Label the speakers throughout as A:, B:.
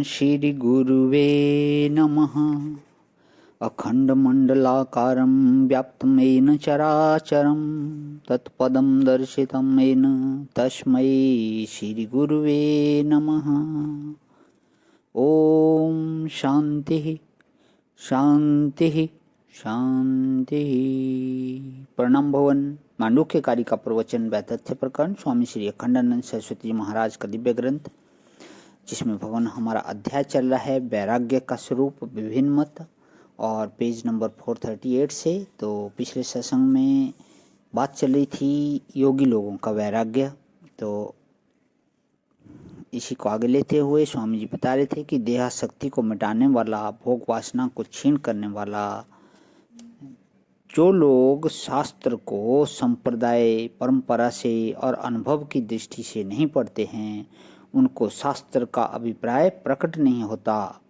A: श्री गुरुवे नमः। अखंडमंडलाकारं व्याप्तं येन चराचरं तत्पदं दर्शितं येन तस्मै श्री गुरुवे नमः। ओम शांति शांति शांति। प्रणाम भवन। मांडुक्य कारिका प्रवचन व तथ्य प्रकरण स्वामी श्री अखंडानंद सरस्वती जी महाराज का दिव्य ग्रंथ, जिसमें भगवान हमारा अध्याय चल रहा है वैराग्य का स्वरूप विभिन्न मत, और पेज नंबर 438 से। तो पिछले सत्संग में बात चल रही थी योगी लोगों का वैराग्य। तो इसी को आगे लेते हुए स्वामी जी बता रहे थे कि देह शक्ति को मिटाने वाला, भोग वासना को छीन करने वाला, जो लोग शास्त्र को संप्रदाय परंपरा से और अनुभव की दृष्टि से नहीं पढ़ते हैं, उनको शास्त्र का अभिप्राय प्रकट नहीं होता।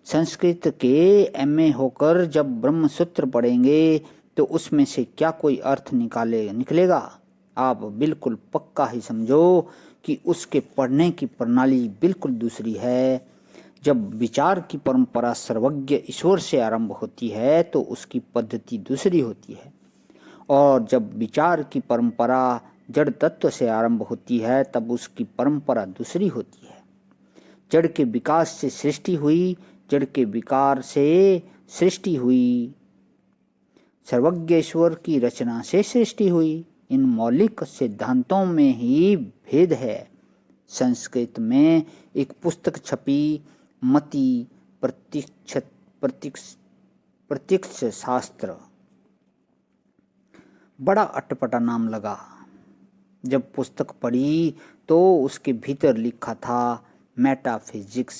A: संस्कृत के एमए होकर जब ब्रह्म सूत्र पढ़ेंगे तो उसमें से क्या कोई अर्थ निकलेगा? आप बिल्कुल पक्का ही समझो कि उसके पढ़ने की प्रणाली बिल्कुल दूसरी है। जब विचार की परंपरा सर्वज्ञ ईश्वर से आरंभ होती है तो उसकी पद्धति दूसरी होती है, और जब विचार की परंपरा जड़ तत्व से आरंभ होती है तब उसकी परंपरा दूसरी होती है। जड़ के विकास से सृष्टि हुई, जड़ के विकार से सृष्टि हुई, सर्वज्ञ ईश्वर की रचना से सृष्टि हुई। इन मौलिक सिद्धांतों में ही भेद है। संस्कृत में एक पुस्तक छपी, मति प्रत्यक्ष शास्त्र। बड़ा अटपटा नाम लगा। जब पुस्तक पढ़ी तो उसके भीतर लिखा था मेटाफिजिक्स।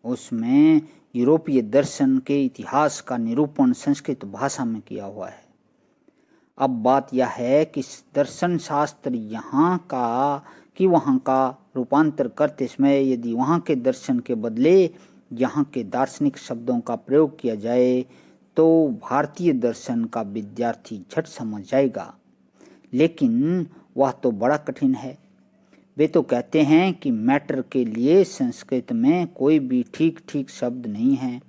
A: उसमें यूरोपीय दर्शन के इतिहास का निरूपण संस्कृत भाषा में किया हुआ है। अब बात यह है कि दर्शन शास्त्र यहाँ का कि वहाँ का रूपांतर करते समय यदि वहाँ के दर्शन के बदले यहाँ के दार्शनिक शब्दों का प्रयोग किया जाए तो भारतीय दर्शन का विद्यार्थी झट समझ जाएगा, लेकिन वह तो बड़ा कठिन है। वे तो कहते हैं कि मैटर के लिए संस्कृत में कोई भी ठीक ठीक शब्द नहीं है,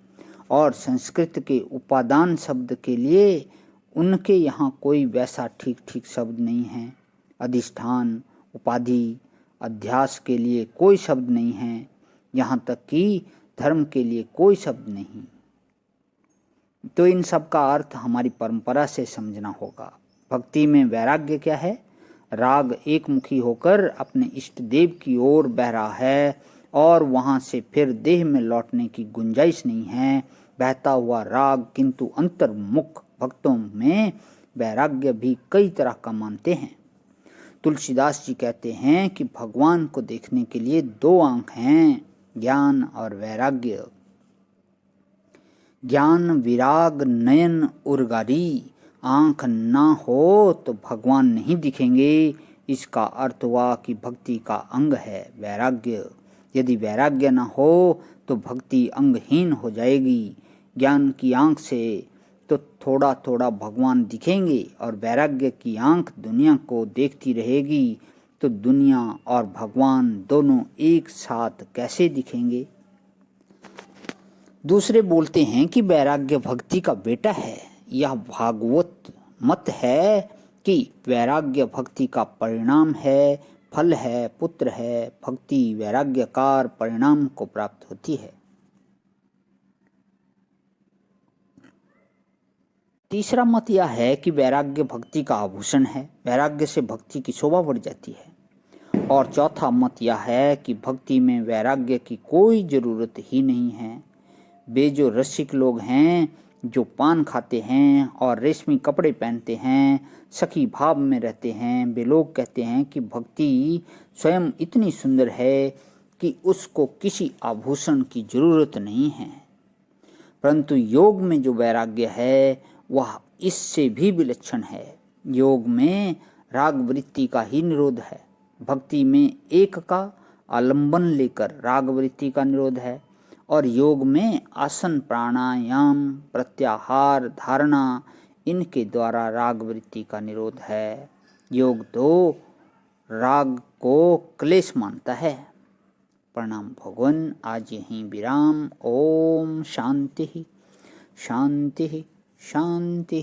A: और संस्कृत के उपादान शब्द के लिए उनके यहाँ कोई वैसा ठीक ठीक शब्द नहीं है। अधिष्ठान, उपाधि, अध्यास के लिए कोई शब्द नहीं है, यहाँ तक कि धर्म के लिए कोई शब्द नहीं। तो इन सब का अर्थ हमारी परंपरा से समझना होगा। भक्ति में वैराग्य क्या है? राग एकमुखी होकर अपने इष्ट देव की ओर बह रहा है और वहाँ से फिर देह में लौटने की गुंजाइश नहीं है। बहता हुआ राग, किंतु अंतर्मुख भक्तों में वैराग्य भी कई तरह का मानते हैं। तुलसीदास जी कहते हैं कि भगवान को देखने के लिए दो आंख हैं, ज्ञान और वैराग्य। ज्ञान विराग नयन उर्गारी, आंख ना हो तो भगवान नहीं दिखेंगे। इसका अर्थ हुआ कि भक्ति का अंग है वैराग्य। यदि वैराग्य ना हो तो भक्ति अंगहीन हो जाएगी। ज्ञान की आंख से तो थोड़ा थोड़ा भगवान दिखेंगे, और वैराग्य की आंख दुनिया को देखती रहेगी तो दुनिया और भगवान दोनों एक साथ कैसे दिखेंगे? दूसरे बोलते हैं कि वैराग्य भक्ति का बेटा है। यह भागवत मत है कि वैराग्य भक्ति का परिणाम है, फल है, पुत्र है। भक्ति वैराग्यकार परिणाम को प्राप्त होती है। तीसरा मत यह है कि वैराग्य भक्ति का आभूषण है, वैराग्य से भक्ति की शोभा बढ़ जाती है। और चौथा मत यह है कि भक्ति में वैराग्य की कोई जरूरत ही नहीं है। वे जो रसिक लोग हैं, जो पान खाते हैं और रेशमी कपड़े पहनते हैं, सखी भाव में रहते हैं, वे लोग कहते हैं कि भक्ति स्वयं इतनी सुंदर है कि उसको किसी आभूषण की जरूरत नहीं है। परंतु योग में जो वैराग्य है वह इससे भी विलक्षण है। योग में राग वृत्ति का ही निरोध है। भक्ति में एक का आलंबन लेकर राग वृत्ति का निरोध है, और योग में आसन, प्राणायाम, प्रत्याहार, धारणा, इनके द्वारा राग वृत्ति का निरोध है। योग तो राग को क्लेश मानता है। प्रणाम भगवान। आज यहीं विराम। ओम शांति शांति शांति।